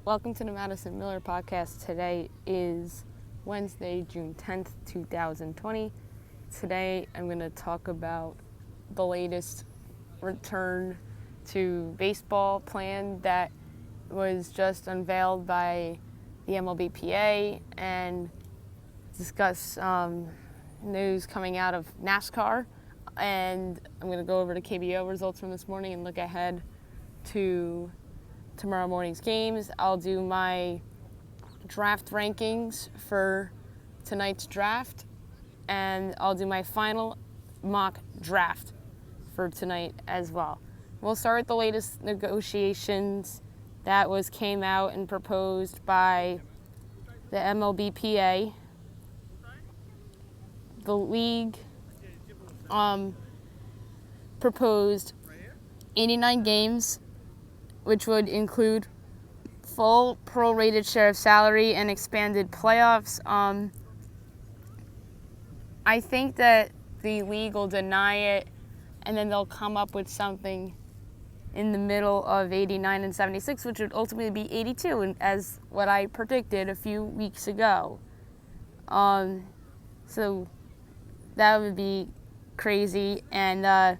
Welcome to the Madison Miller podcast. Today is Wednesday, June 10th, 2020. Today I'm going to talk about the latest return to baseball plan that was just unveiled by the MLB PA and discuss news coming out of NASCAR. And I'm going to go over the KBO results from this morning and look ahead to tomorrow morning's games. I'll do my draft rankings for tonight's draft, and I'll do my final mock draft for tonight as well. We'll start with the latest negotiations that came out and proposed by the MLB PA. The league proposed 89 games, which would include full prorated share of salary and expanded playoffs. I think that the league will deny it, and then they'll come up with something in the middle of 89 and 76, which would ultimately be 82, and as what I predicted a few weeks ago. So that would be crazy, and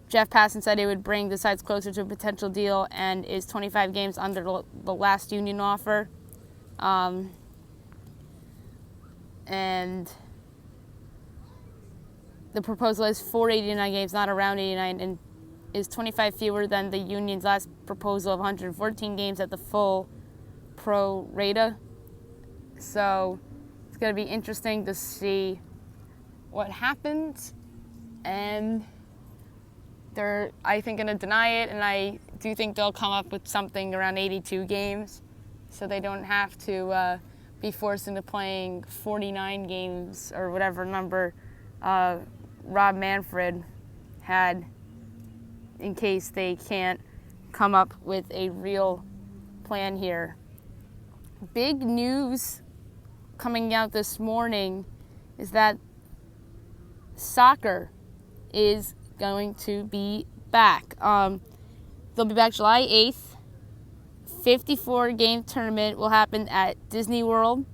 Jeff Passan said it would bring the sides closer to a potential deal and is 25 games under the last union offer. And the proposal is 489 games, not around 89, and is 25 fewer than the union's last proposal of 114 games at the full pro rata. So it's going to be interesting to see what happens, and they're, I think, going to deny it, and I do think they'll come up with something around 82 games so they don't have to be forced into playing 49 games or whatever number Rob Manfred had, in case they can't come up with a real plan here. Big news coming out this morning is that soccer is going to be back. They'll be back July 8th. 54-game tournament will happen at Disney World.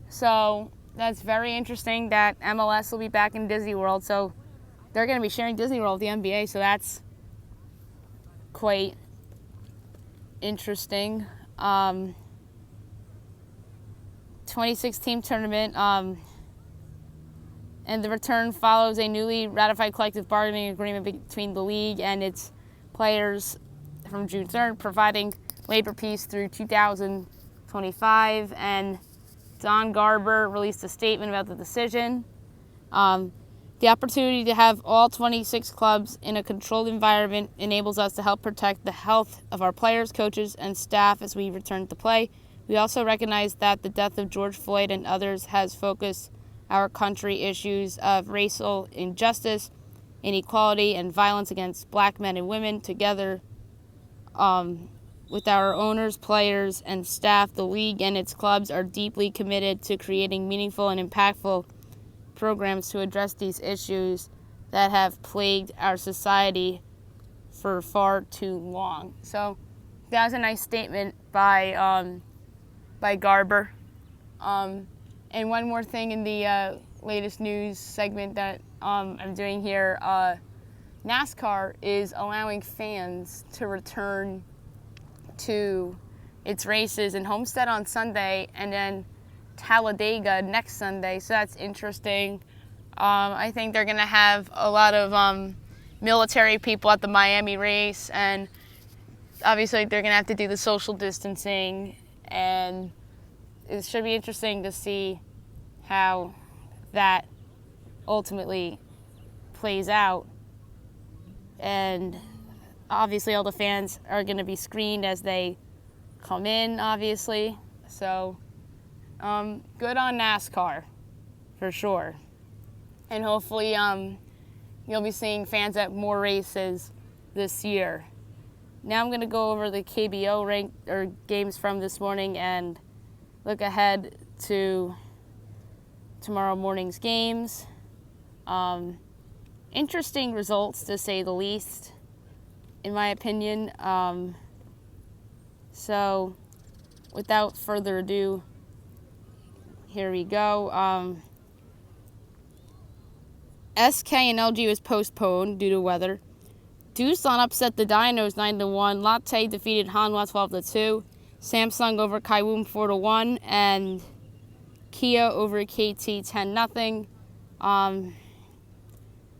So that's very interesting that MLS will be back in Disney World. So they're going to be sharing Disney World with the NBA. So that's quite interesting. 26-team tournament. And the return follows a newly ratified collective bargaining agreement between the league and its players from June 3rd, providing labor peace through 2025. And Don Garber released a statement about the decision. The opportunity to have all 26 clubs in a controlled environment enables us to help protect the health of our players, coaches, and staff as we return to play. We also recognize that the death of George Floyd and others has focused our country issues of racial injustice, inequality, and violence against black men and women. Together with our owners, players, and staff, the league and its clubs are deeply committed to creating meaningful and impactful programs to address these issues that have plagued our society for far too long. So that was a nice statement by Garber. And one more thing in the latest news segment that I'm doing here, NASCAR is allowing fans to return to its races in Homestead on Sunday and then Talladega next Sunday. So that's interesting. I think they're going to have a lot of military people at the Miami race, and obviously they're going to have to do the social distancing, and it should be interesting to see how that ultimately plays out. And obviously all the fans are going to be screened as they come in, obviously. So good on NASCAR, for sure. And hopefully you'll be seeing fans at more races this year. Now I'm going to go over the KBO games from this morning and look ahead to tomorrow morning's games. Interesting results, to say the least, in my opinion. So without further ado, here we go. SK and LG was postponed due to weather. Doosan upset the Dinos 9-1. Lotte defeated Hanwha 12-2. Samsung over Kaiwoom 4-1. And Kia over KT 10-0.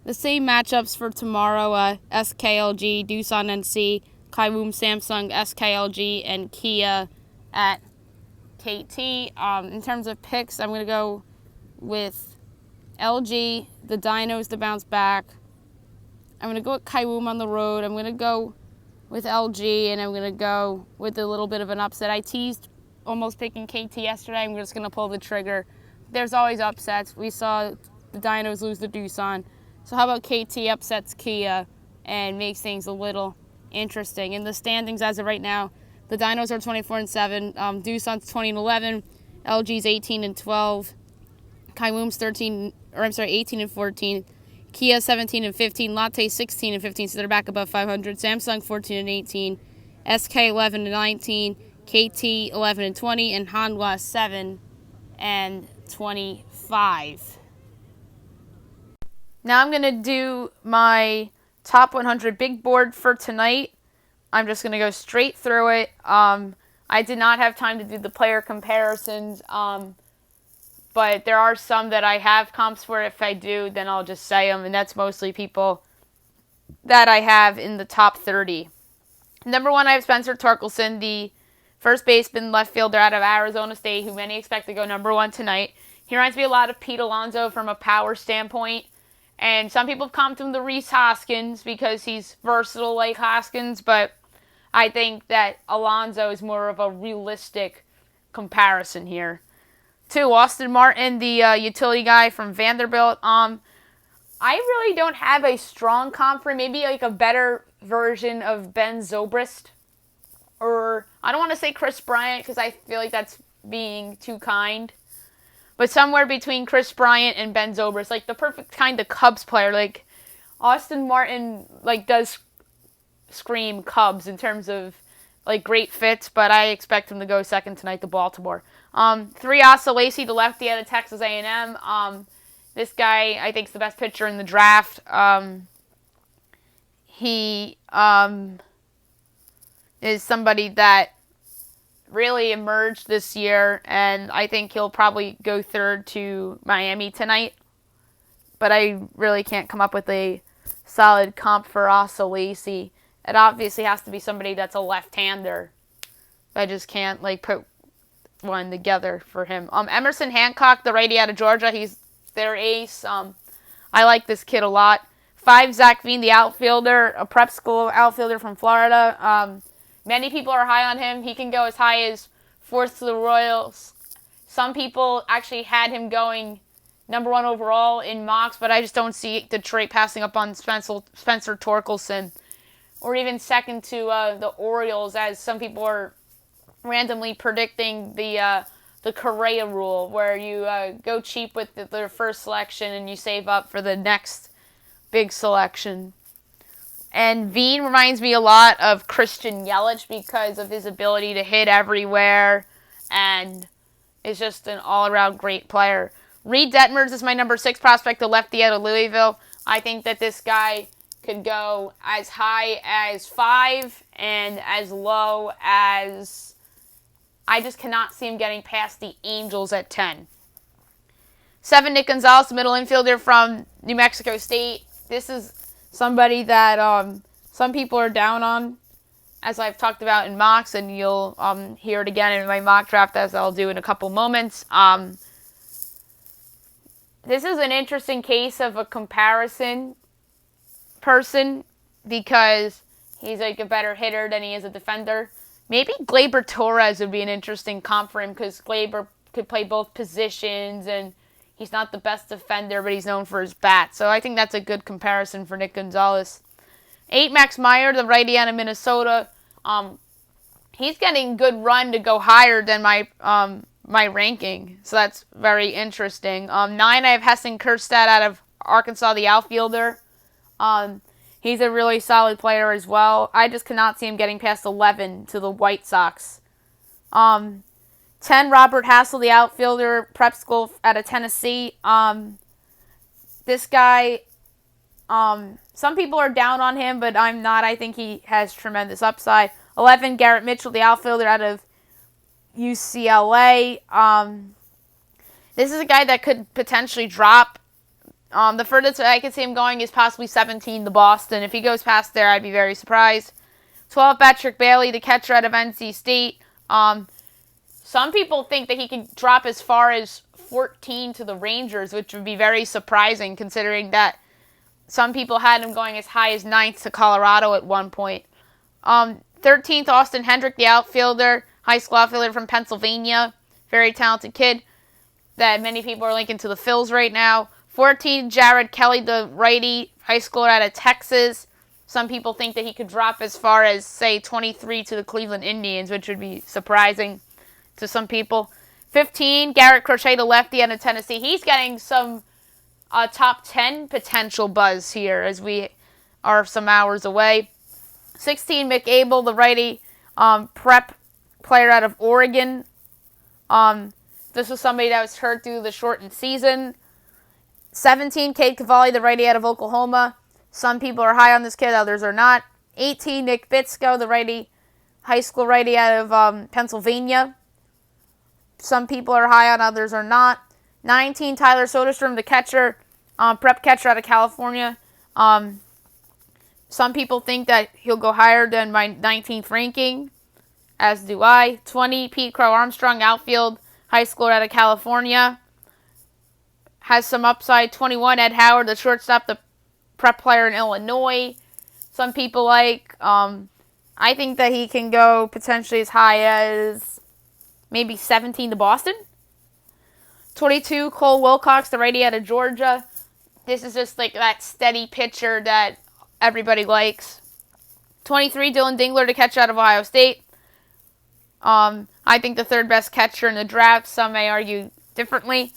The same matchups for tomorrow, SKLG, Doosan NC, Kaiwoom Samsung, SKLG, and Kia at KT. In terms of picks, I'm going to go with LG, the Dinos to bounce back. I'm going to go with Kaiwoom on the road. I'm going to go with LG, and I'm going to go with a little bit of an upset. I teased almost picking KT yesterday. I'm just going to pull the trigger. There's always upsets. We saw the Dinos lose to Doosan. So how about KT upsets Kia and makes things a little interesting? In the standings as of right now, the Dinos are 24-7, Doosan's 20-11, LG's 18-12, Kaiwoom's 18-14, Kia 17-15, Lotte 16-15, so they're back above 500. Samsung 14-18, SK 11-19, KT 11-20, and Hanwha 7-25. Now I'm going to do my top 100 big board for tonight. I'm just going to go straight through it. I did not have time to do the player comparisons, but there are some that I have comps for. If I do, then I'll just say them, and that's mostly people that I have in the top 30. Number 1, I have Spencer Torkelson, the first baseman, left fielder out of Arizona State, who many expect to go number 1 tonight. He reminds me a lot of Pete Alonso from a power standpoint. And some people have comped him to Rhys Hoskins because he's versatile like Hoskins, but I think that Alonso is more of a realistic comparison here. 2, Austin Martin, the utility guy from Vanderbilt. I really don't have a strong comp for him. Maybe like a better version of Ben Zobrist. Or I don't want to say Chris Bryant because I feel like that's being too kind. But somewhere between Chris Bryant and Ben Zobrist, like the perfect kind of Cubs player. Like Austin Martin, like does scream Cubs in terms of like great fits, but I expect him to go second tonight to Baltimore. 3, Asa Lacy, the lefty out of Texas A&M. This guy, I think, is the best pitcher in the draft. He is somebody that really emerged this year, and I think he'll probably go third to Miami tonight. But I really can't come up with a solid comp for Asa Lacy. It obviously has to be somebody that's a left-hander. I just can't like put one together for him. Emerson Hancock, the righty out of Georgia, he's their ace. I like this kid a lot. 5, Zach Veen, the outfielder, a prep school outfielder from Florida. Many people are high on him. He can go as high as 4th to the Royals. Some people actually had him going number 1 overall in mocks, but I just don't see Detroit passing up on Spencer Torkelson. Or even second to the Orioles, as some people are randomly predicting the Correa rule, where you go cheap with their first selection and you save up for the next big selection. And Veen reminds me a lot of Christian Yelich because of his ability to hit everywhere and is just an all-around great player. Reed Detmers is my number 6 prospect, the lefty out of Louisville. I think that this guy could go as high as 5 and as low as... I just cannot see him getting past the Angels at 10. 7, Nick Gonzalez, the middle infielder from New Mexico State. This is somebody that some people are down on, as I've talked about in mocks, and you'll hear it again in my mock draft, as I'll do in a couple moments. This is an interesting case of a comparison person because he's like a better hitter than he is a defender. Maybe Gleyber Torres would be an interesting comp for him because Gleyber could play both positions and he's not the best defender, but he's known for his bat. So I think that's a good comparison for Nick Gonzalez. 8, Max Meyer, the righty out of Minnesota. He's getting good run to go higher than my ranking. So that's very interesting. 9, I have Heston Kjerstad out of Arkansas, the outfielder. He's a really solid player as well. I just cannot see him getting past 11 to the White Sox. 10, Robert Hassel, the outfielder, prep school out of Tennessee. This guy, some people are down on him, but I'm not. I think he has tremendous upside. 11, Garrett Mitchell, the outfielder out of UCLA. This is a guy that could potentially drop. The furthest I could see him going is possibly 17 to Boston. If he goes past there, I'd be very surprised. 12, Patrick Bailey, the catcher out of NC State. Some people think that he could drop as far as 14 to the Rangers, which would be very surprising considering that some people had him going as high as 9th to Colorado at one point. 13th, Austin Hendrick, the outfielder, high school outfielder from Pennsylvania. Very talented kid that many people are linking to the Phils right now. 14, Jared Kelly, the righty, high schooler out of Texas. Some people think that he could drop as far as, say, 23 to the Cleveland Indians, which would be surprising to some people. 15, Garrett Crochet, the lefty out of Tennessee. He's getting some top 10 potential buzz here as we are some hours away. 16, Mick Abel, the righty, prep player out of Oregon. This was somebody that was hurt through the shortened season. 17, Cade Cavalli, the righty out of Oklahoma. Some people are high on this kid, others are not. 18, Nick Bitsko, the righty, high school righty out of Pennsylvania. Some people are high on, others are not. 19, Tyler Soderstrom, the catcher, prep catcher out of California. Some people think that he'll go higher than my 19th ranking, as do I. 20, Pete Crow Armstrong, outfield, high schooler out of California. Has some upside. 21, Ed Howard, the shortstop, the prep player in Illinois. Some people like. I think that he can go potentially as high as maybe 17 to Boston. 22, Cole Wilcox, the righty out of Georgia. This is just like that steady pitcher that everybody likes. 23, Dylan Dingler, the catcher out of Ohio State. I think the third best catcher in the draft. Some may argue differently.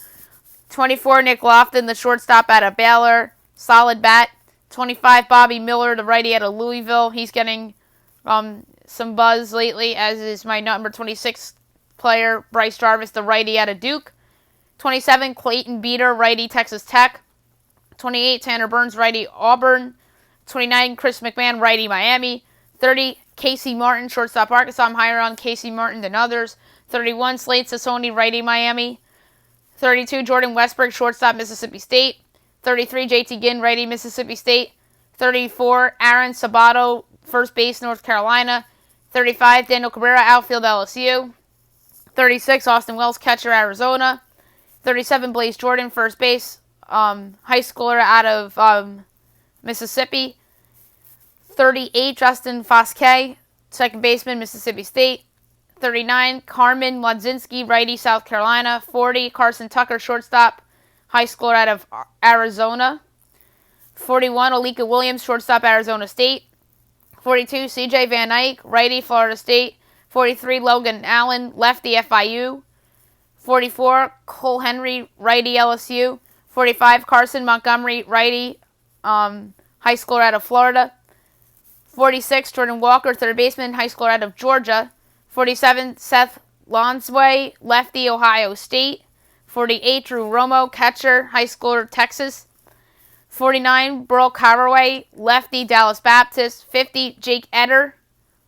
24, Nick Lofton, the shortstop out of Baylor. Solid bat. 25, Bobby Miller, the righty out of Louisville. He's getting some buzz lately, as is my number 26 player, Bryce Jarvis, the righty out of Duke. 27, Clayton Beater, righty, Texas Tech. 28, Tanner Burns, righty, Auburn. 29, Chris McMahon, righty, Miami. 30, Casey Martin, shortstop, Arkansas. I'm higher on Casey Martin than others. 31, Slade Sassoni, righty, Miami. 32, Jordan Westbrook, shortstop, Mississippi State. 33, JT Ginn, righty, Mississippi State. 34, Aaron Sabato, first base, North Carolina. 35, Daniel Cabrera, outfield, LSU. 36, Austin Wells, catcher, Arizona. 37, Blaze Jordan, first base, high schooler out of Mississippi. 38, Justin Fosquet, second baseman, Mississippi State. 39, Carmen Mlodzinski, righty, South Carolina. 40, Carson Tucker, shortstop, high schooler out of Arizona. 41, Alika Williams, shortstop, Arizona State. 42, CJ Van Eyck, righty, Florida State. 43, Logan Allen, lefty, FIU. 44, Cole Henry, righty, LSU. 45, Carson Montgomery, righty, high schooler out of Florida. 46, Jordan Walker, third baseman, high schooler out of Georgia. 47, Seth Lonsway, lefty, Ohio State. 48, Drew Romo, catcher, high schooler, Texas. 49, Burl Caraway, lefty, Dallas Baptist. 50, Jake Eder,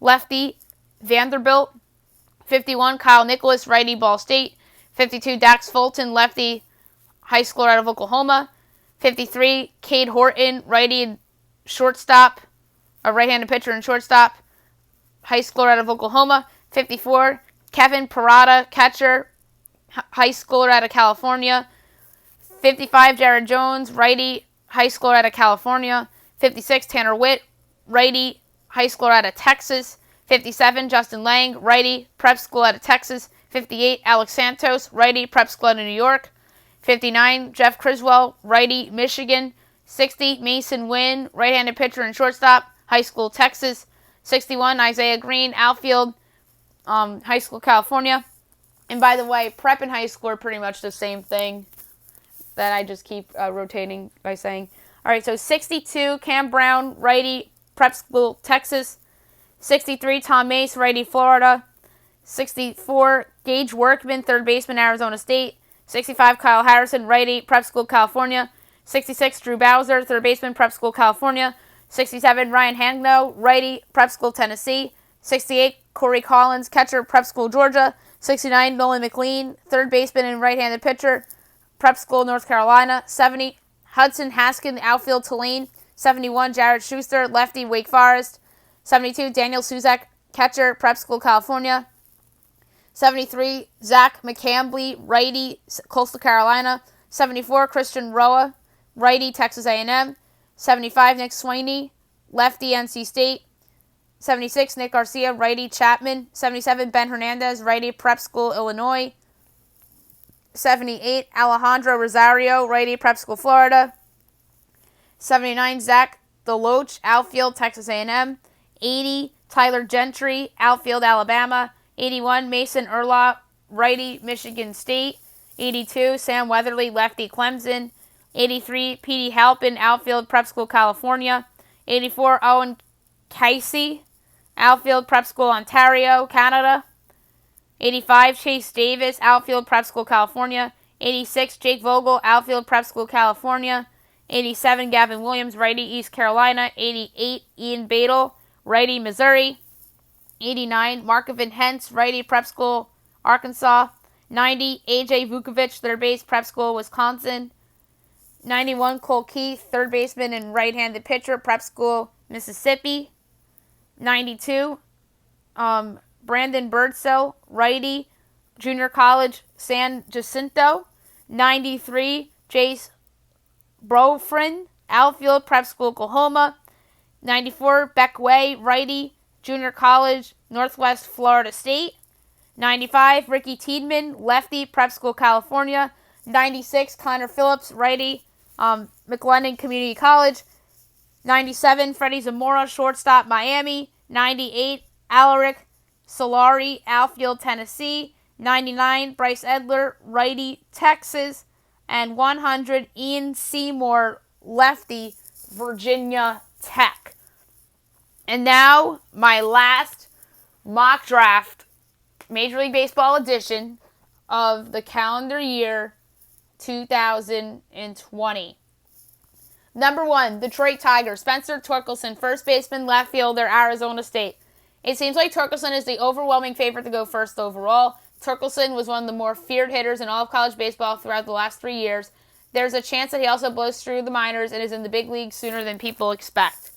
lefty, Vanderbilt. 51, Kyle Nicholas, righty, Ball State. 52, Dax Fulton, lefty, high schooler out of Oklahoma. 53, Cade Horton, righty, shortstop, a right-handed pitcher and shortstop, high schooler out of Oklahoma. 54, Kevin Parada, catcher, high schooler out of California. 55, Jared Jones, righty, high schooler out of California. 56, Tanner Witt, righty, high schooler out of Texas. 57, Justin Lang, righty, prep school out of Texas. 58, Alex Santos, righty, prep school out of New York. 59, Jeff Criswell, righty, Michigan. 60, Mason Wynn, right-handed pitcher and shortstop, high school, Texas. 61, Isaiah Green, outfield, high school, California. And by the way, prep and high school are pretty much the same thing that I just keep rotating by saying. All right, so 62, Cam Brown, righty, prep school, Texas. 63, Tom Mace, righty, Florida. 64, Gage Workman, third baseman, Arizona State. 65, Kyle Harrison, righty, Prep School, California. 66, Drew Bowser, third baseman, Prep School, California. 67, Ryan Hangno, righty, Prep School, Tennessee. 68, Corey Collins, catcher, Prep School, Georgia. 69, Nolan McLean, third baseman and right-handed pitcher, Prep School, North Carolina. 70, Hudson Haskin, outfield, Tulane. 71, Jared Schuster, lefty, Wake Forest. 72, Daniel Suzak, catcher, Prep School, California. 73, Zach McCambly, righty, Coastal Carolina. 74, Christian Roa, righty, Texas A&M. 75, Nick Swaney, lefty, NC State. 76, Nick Garcia, righty, Chapman. 77, Ben Hernandez, righty, Prep School, Illinois. 78, Alejandro Rosario, righty, Prep School, Florida. 79, Zach Deloach, outfield, Texas A&M. 80, Tyler Gentry, outfield, Alabama. 81, Mason Erlaw, righty, Michigan State. 82, Sam Weatherly, lefty, Clemson. 83, Petey Halpin, outfield, Prep School, California. 84, Owen Casey, outfield, Prep School, Ontario, Canada. 85, Chase Davis, outfield, Prep School, California. 86, Jake Vogel, outfield, Prep School, California. 87, Gavin Williams, righty, East Carolina. 88, Ian Badel, righty, Missouri. 89, Markovin Hentz, righty, Prep School, Arkansas. 90, AJ Vukovic, third base, Prep School, Wisconsin. 91, Cole Keith, third baseman and right-handed pitcher, Prep School, Mississippi. 92, Brandon Birdsell, righty, junior college, San Jacinto. 93, Jace Brofrin, outfield, Prep School, Oklahoma. 94, Beck Way, righty, junior college, Northwest Florida State. 95, Ricky Tiedemann, lefty, Prep School, California. 96, Connor Phillips, righty, McLennan Community College. 97, Freddie Zamora, shortstop, Miami. 98, Alaric Solari, outfield, Tennessee. 99, Bryce Edler, righty, Texas. And 100, Ian Seymour, lefty, Virginia Tech. And now, my last mock draft, Major League Baseball edition of the calendar year 2020. Number 1, Detroit Tigers, Spencer Torkelson, first baseman, left fielder, Arizona State. It seems like Torkelson is the overwhelming favorite to go first overall. Torkelson was one of the more feared hitters in all of college baseball throughout the last 3 years. There's a chance that he also blows through the minors and is in the big leagues sooner than people expect.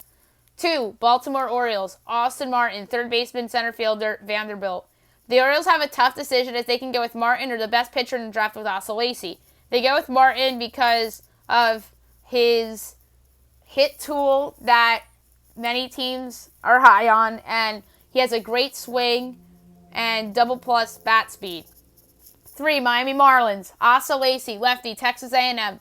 2, Baltimore Orioles, Austin Martin, third baseman, center fielder, Vanderbilt. The Orioles have a tough decision as they can go with Martin or the best pitcher in the draft with Asa Lacy. They go with Martin because of his hit tool that many teams are high on, and he has a great swing and double plus bat speed. 3, Miami Marlins, Asa Lacy, lefty, Texas A&M.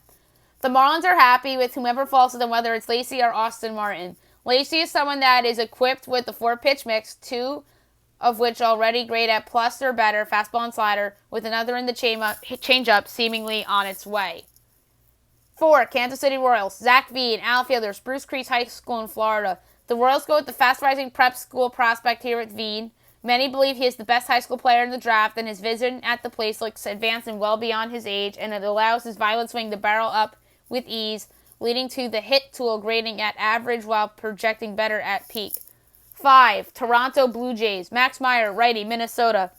The Marlins are happy with whomever falls to them, whether it's Lacy or Austin Martin. Lacy is someone that is equipped with the 4-pitch mix, 2 of which already grade at plus or better, fastball and slider, with another in the changeup seemingly on its way. 4, Kansas City Royals, Zach Veen, outfielder, Spruce Creek High School in Florida. The Royals go with the fast-rising prep school prospect here with Veen. Many believe he is the best high school player in the draft, and his vision at the plate looks advanced and well beyond his age, and it allows his violent swing to barrel up with ease, leading to the hit tool grading at average while projecting better at peak. 5, Toronto Blue Jays, Max Meyer, righty, Minnesota.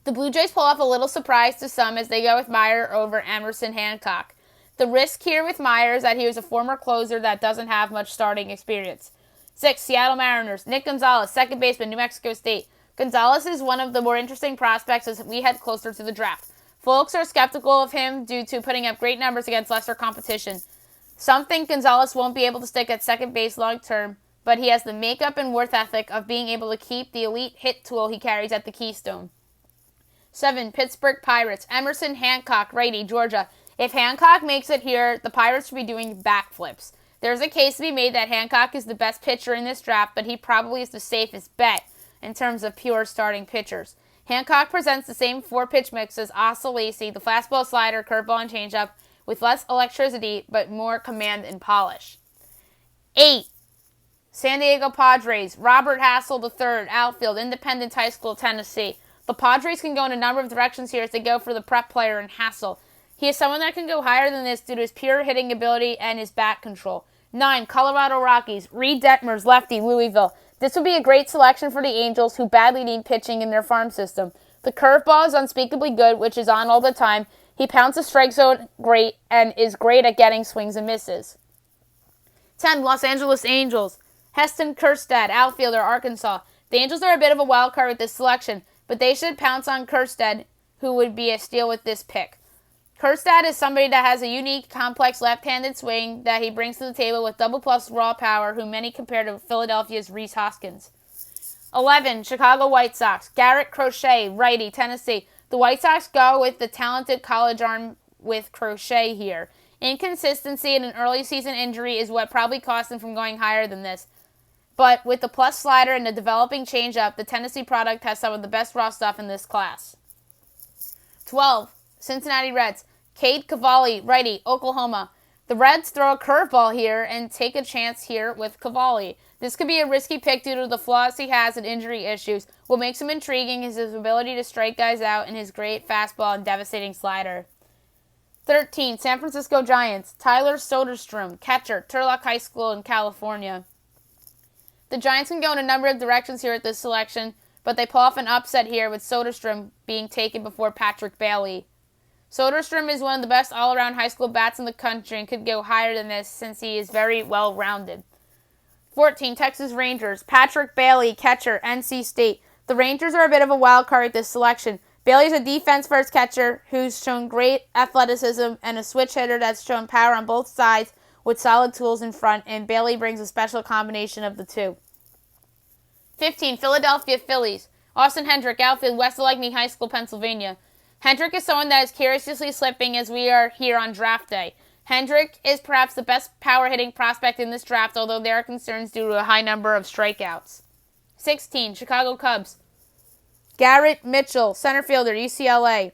The Blue Jays pull off a little surprise to some as they go with Meyer over Emerson Hancock. The risk here with Meyer is that he was a former closer that doesn't have much starting experience. 6, Seattle Mariners, Nick Gonzalez, second baseman, New Mexico State. Gonzalez is one of the more interesting prospects as we head closer to the draft. Folks are skeptical of him due to putting up great numbers against lesser competition. Some think Gonzalez won't be able to stick at second base long term, but he has the makeup and work ethic of being able to keep the elite hit tool he carries at the Keystone. 7, Pittsburgh Pirates, Emerson Hancock, righty, Georgia. If Hancock makes it here, the Pirates should be doing backflips. There's a case to be made that Hancock is the best pitcher in this draft, but he probably is the safest bet in terms of pure starting pitchers. Hancock presents the same 4-pitch mix as Asa Lacy, the fastball, slider, curveball, and changeup, with less electricity but more command and polish. 8, San Diego Padres, Robert Hassel III, outfield, Independence High School, Tennessee. The Padres can go in a number of directions here as they go for the prep player in Hassel. He is someone that can go higher than this due to his pure hitting ability and his bat control. 9. Colorado Rockies. Reed Detmers, lefty, Louisville. This would be a great selection for the Angels, who badly need pitching in their farm system. The curveball is unspeakably good, which is on all the time. He pounds the strike zone great and is great at getting swings and misses. 10. Los Angeles Angels. Heston Kjerstad, outfielder, Arkansas. The Angels are a bit of a wild card with this selection, but they should pounce on Kjerstad, who would be a steal with this pick. Kjerstad is somebody that has a unique, complex left-handed swing that he brings to the table with double-plus raw power, who many compare to Philadelphia's Rhys Hoskins. 11. Chicago White Sox. Garrett Crochet, righty, Tennessee. The White Sox go with the talented college arm with Crochet here. Inconsistency and an early season injury is what probably cost them from going higher than this. But with the plus slider and the developing changeup, the Tennessee product has some of the best raw stuff in this class. 12. Cincinnati Reds. Cade Cavalli, righty, Oklahoma. The Reds throw a curveball here and take a chance here with Cavalli. This could be a risky pick due to the flaws he has and injury issues. What makes him intriguing is his ability to strike guys out and his great fastball and devastating slider. 13. San Francisco Giants. Tyler Soderstrom, catcher, Turlock High School in California. The Giants can go in a number of directions here at this selection, but they pull off an upset here with Soderstrom being taken before Patrick Bailey. Soderstrom is one of the best all-around high school bats in the country and could go higher than this since he is very well-rounded. 14. Texas Rangers. Patrick Bailey, catcher, NC State. The Rangers are a bit of a wild card at this selection. Bailey's a defense-first catcher who's shown great athleticism and a switch hitter that's shown power on both sides with solid tools in front, and Bailey brings a special combination of the two. 15. Philadelphia Phillies. Austin Hendrick, outfield, West Allegheny High School, Pennsylvania. Hendrick is someone that is curiously slipping as we are here on draft day. Hendrick is perhaps the best power-hitting prospect in this draft, although there are concerns due to a high number of strikeouts. 16. Chicago Cubs. Garrett Mitchell, center fielder, UCLA.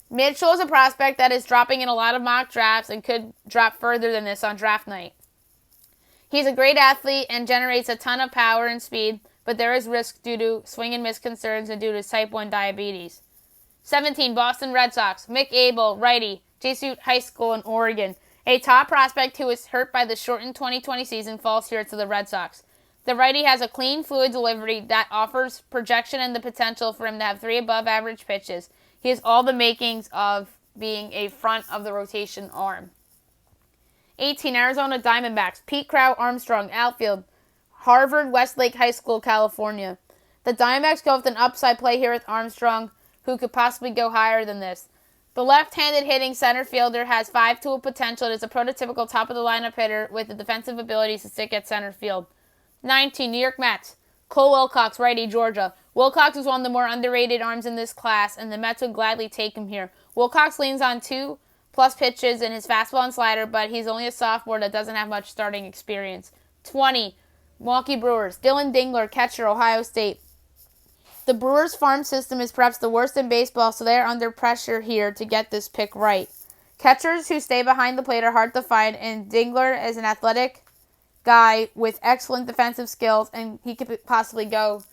Mitchell is a prospect that is dropping in a lot of mock drafts and could drop further than this on draft night. He's a great athlete and generates a ton of power and speed, but there is risk due to swing and miss concerns and due to type 1 diabetes. 17. Boston Red Sox. Mick Abel, righty, Jesuit High School in Oregon. A top prospect who was hurt by the shortened 2020 season falls here to the Red Sox. The righty has a clean, fluid delivery that offers projection and the potential for him to have 3 above-average pitches. He has all the makings of being a front-of-the-rotation arm. 18. Arizona Diamondbacks. Pete Crow Armstrong, outfield, Harvard Westlake High School, California. The Diamondbacks go with an upside play here with Armstrong, who could possibly go higher than this. The left-handed hitting center fielder has 5-tool potential and is a prototypical top-of-the-lineup hitter with the defensive abilities to stick at center field. 19. New York Mets. Cole Wilcox, righty, Georgia. Wilcox is one of the more underrated arms in this class, and the Mets would gladly take him here. Wilcox leans on 2+ pitches in his fastball and slider, but he's only a sophomore that doesn't have much starting experience. 20. Milwaukee Brewers. Dylan Dingler, catcher, Ohio State. The Brewers' farm system is perhaps the worst in baseball, so they are under pressure here to get this pick right. Catchers who stay behind the plate are hard to find, and Dingler is an athletic guy with excellent defensive skills, and he could possibly go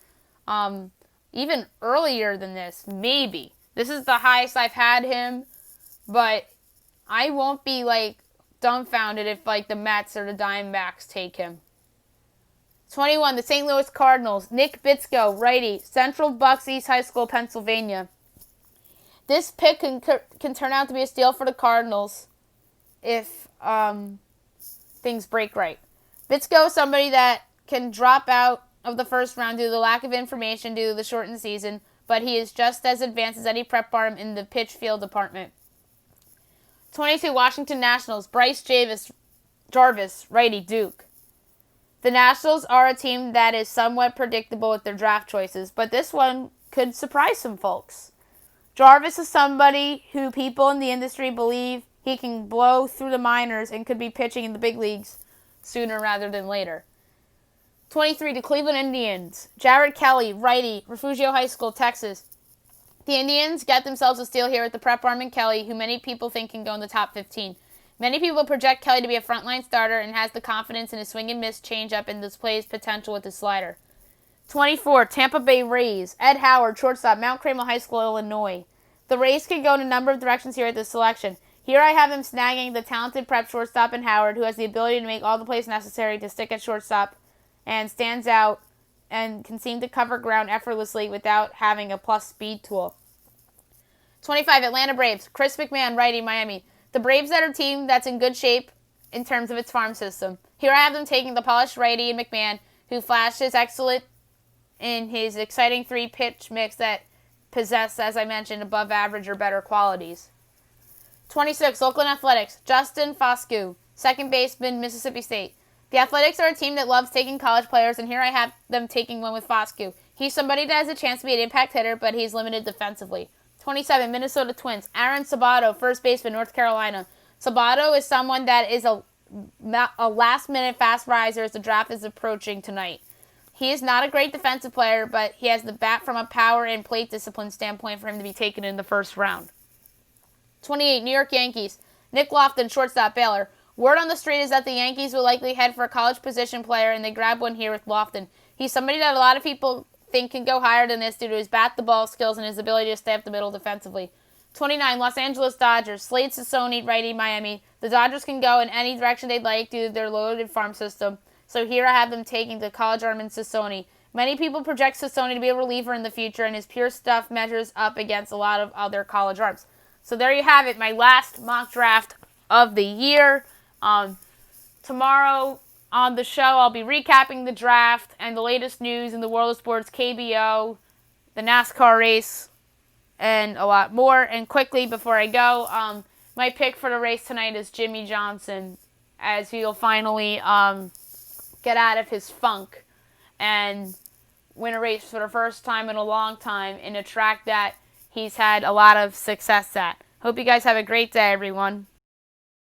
even earlier than this, maybe. This is the highest I've had him, but I won't be, dumbfounded if, the Mets or the Diamondbacks take him. 21, the St. Louis Cardinals. Nick Bitsko, righty, Central Bucks East High School, Pennsylvania. This pick can turn out to be a steal for the Cardinals if things break right. Bitsko is somebody that can drop out of the first round due to the lack of information due to the shortened season, but he is just as advanced as any prep arm in the pitch field department. 22, Washington Nationals. Bryce Jarvis, righty, Duke. The Nationals are a team that is somewhat predictable with their draft choices, but this one could surprise some folks. Jarvis is somebody who people in the industry believe he can blow through the minors and could be pitching in the big leagues sooner rather than later. 23, the Cleveland Indians. Jared Kelly, righty, Refugio High School, Texas. The Indians get themselves a steal here with the prep arm in Kelly, who many people think can go in the top 15. Many people project Kelly to be a frontline starter and has the confidence in his swing and miss changeup and displays potential with his slider. 24, Tampa Bay Rays. Ed Howard, shortstop, Mount Carmel High School, Illinois. The Rays can go in a number of directions here at this selection. Here I have him snagging the talented prep shortstop in Howard, who has the ability to make all the plays necessary to stick at shortstop and stands out and can seem to cover ground effortlessly without having a plus speed tool. 25, Atlanta Braves. Chris McMahon, righty, Miami. The Braves are a team that's in good shape in terms of its farm system. Here I have them taking the polished righty in McMahon, who flashes excellent in his exciting three-pitch mix that possess, as I mentioned, above average or better qualities. 26, Oakland Athletics. Justin Foscue, second baseman, Mississippi State. The Athletics are a team that loves taking college players, and here I have them taking one with Foscue. He's somebody that has a chance to be an impact hitter, but he's limited defensively. 27, Minnesota Twins. Aaron Sabato, first baseman, North Carolina. Sabato is someone that is a last-minute fast riser as the draft is approaching tonight. He is not a great defensive player, but he has the bat from a power and plate discipline standpoint for him to be taken in the first round. 28, New York Yankees. Nick Lofton, shortstop, Baylor. Word on the street is that the Yankees will likely head for a college position player, and they grab one here with Lofton. He's somebody that a lot of people think can go higher than this due to his bat-the-ball skills and his ability to stay up the middle defensively. 29, Los Angeles Dodgers. Slade Sassoni, righty, Miami. The Dodgers can go in any direction they'd like due to their loaded farm system. So here I have them taking the college arm Sassoni. Many people project Sassoni to be a reliever in the future, and his pure stuff measures up against a lot of other college arms. So there you have it, my last mock draft of the year. Tomorrow on the show, I'll be recapping the draft and the latest news in the world of sports, KBO, the NASCAR race, and a lot more. And quickly, before I go, my pick for the race tonight is Jimmy Johnson, as he'll finally get out of his funk and win a race for the first time in a long time in a track that he's had a lot of success at. Hope you guys have a great day, everyone.